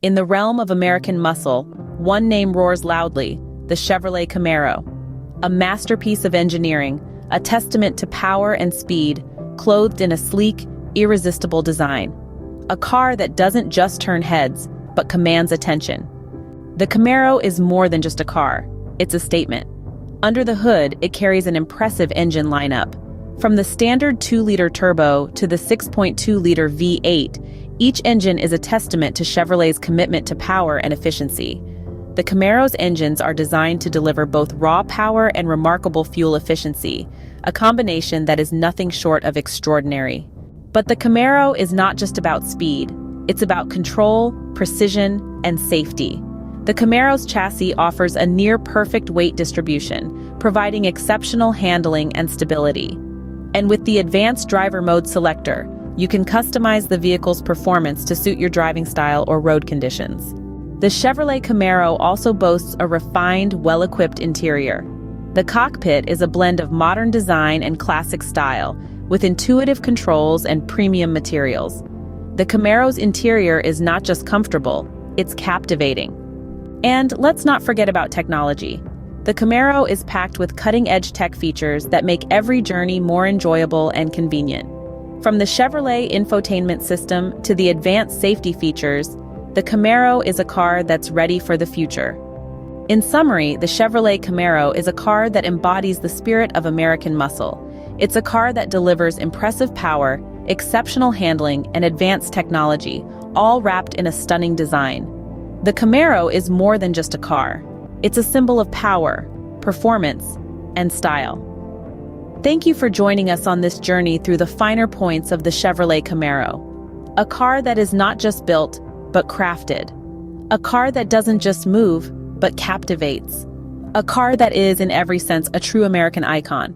In the realm of American muscle, one name roars loudly: the Chevrolet Camaro. A masterpiece of engineering, a testament to power and speed, clothed in a sleek, irresistible design. A car that doesn't just turn heads, but commands attention. The Camaro is more than just a car, it's a statement. Under the hood, it carries an impressive engine lineup. From the standard 2-liter turbo to the 6.2-liter V8, each engine is a testament to Chevrolet's commitment to power and efficiency. The Camaro's engines are designed to deliver both raw power and remarkable fuel efficiency, a combination that is nothing short of extraordinary. But the Camaro is not just about speed, it's about control, precision, and safety. The Camaro's chassis offers a near-perfect weight distribution, providing exceptional handling and stability. And with the advanced driver mode selector, you can customize the vehicle's performance to suit your driving style or road conditions. The Chevrolet Camaro also boasts a refined, well-equipped interior. The cockpit is a blend of modern design and classic style, with intuitive controls and premium materials. The Camaro's interior is not just comfortable, it's captivating. And let's not forget about technology. The Camaro is packed with cutting-edge tech features that make every journey more enjoyable and convenient. From the Chevrolet infotainment system to the advanced safety features, the Camaro is a car that's ready for the future. In summary, the Chevrolet Camaro is a car that embodies the spirit of American muscle. It's a car that delivers impressive power, exceptional handling, and advanced technology, all wrapped in a stunning design. The Camaro is more than just a car. It's a symbol of power, performance, and style. Thank you for joining us on this journey through the finer points of the Chevrolet Camaro. A car that is not just built, but crafted. A car that doesn't just move, but captivates. A car that is, in every sense, a true American icon.